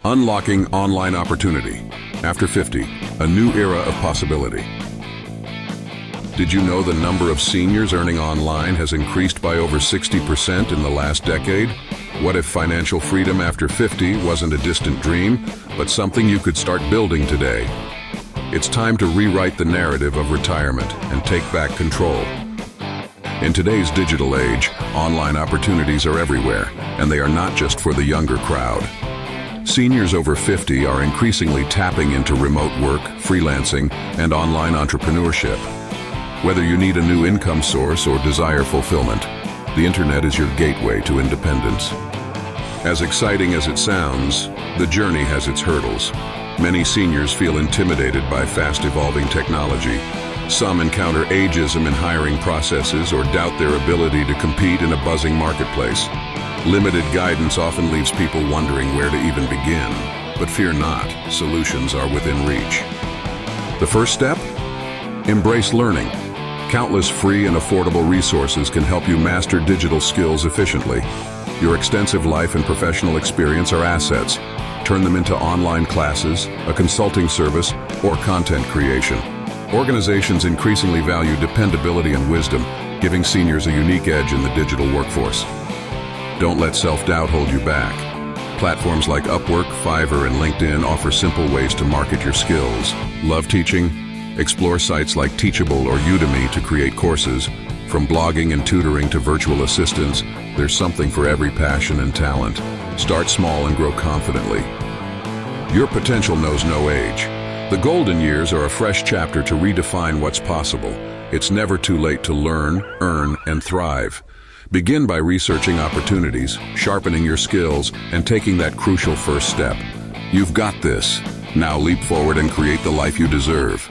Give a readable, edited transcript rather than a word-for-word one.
Unlocking online opportunity. After 50, a new era of possibility. Did you know the number of seniors earning online has increased by over 60% in the last decade? What if financial freedom after 50 wasn't a distant dream, but something you could start building today? It's time to rewrite the narrative of retirement and take back control. In today's digital age, online opportunities are everywhere, and they are not just for the younger crowd. Seniors over 50 are increasingly tapping into remote work, freelancing, and online entrepreneurship. Whether you need a new income source or desire fulfillment, the internet is your gateway to independence. As exciting as it sounds, the journey has its hurdles. Many seniors feel intimidated by fast-evolving technology. Some encounter ageism in hiring processes or doubt their ability to compete in a buzzing marketplace. Limited guidance often leaves people wondering where to even begin. But fear not, solutions are within reach. The first step? Embrace learning. Countless free and affordable resources can help you master digital skills efficiently. Your extensive life and professional experience are assets. Turn them into online classes, a consulting service, or content creation. Organizations increasingly value dependability and wisdom, giving seniors a unique edge in the digital workforce. Don't let self-doubt hold you back. Platforms like Upwork, Fiverr, and LinkedIn offer simple ways to market your skills. Love teaching? Explore sites like Teachable or Udemy to create courses. From blogging and tutoring to virtual assistants, there's something for every passion and talent. Start small and grow confidently. Your potential knows no age. The golden years are a fresh chapter to redefine what's possible. It's never too late to learn, earn, and thrive. Begin by researching opportunities, sharpening your skills, and taking that crucial first step. You've got this. Now leap forward and create the life you deserve.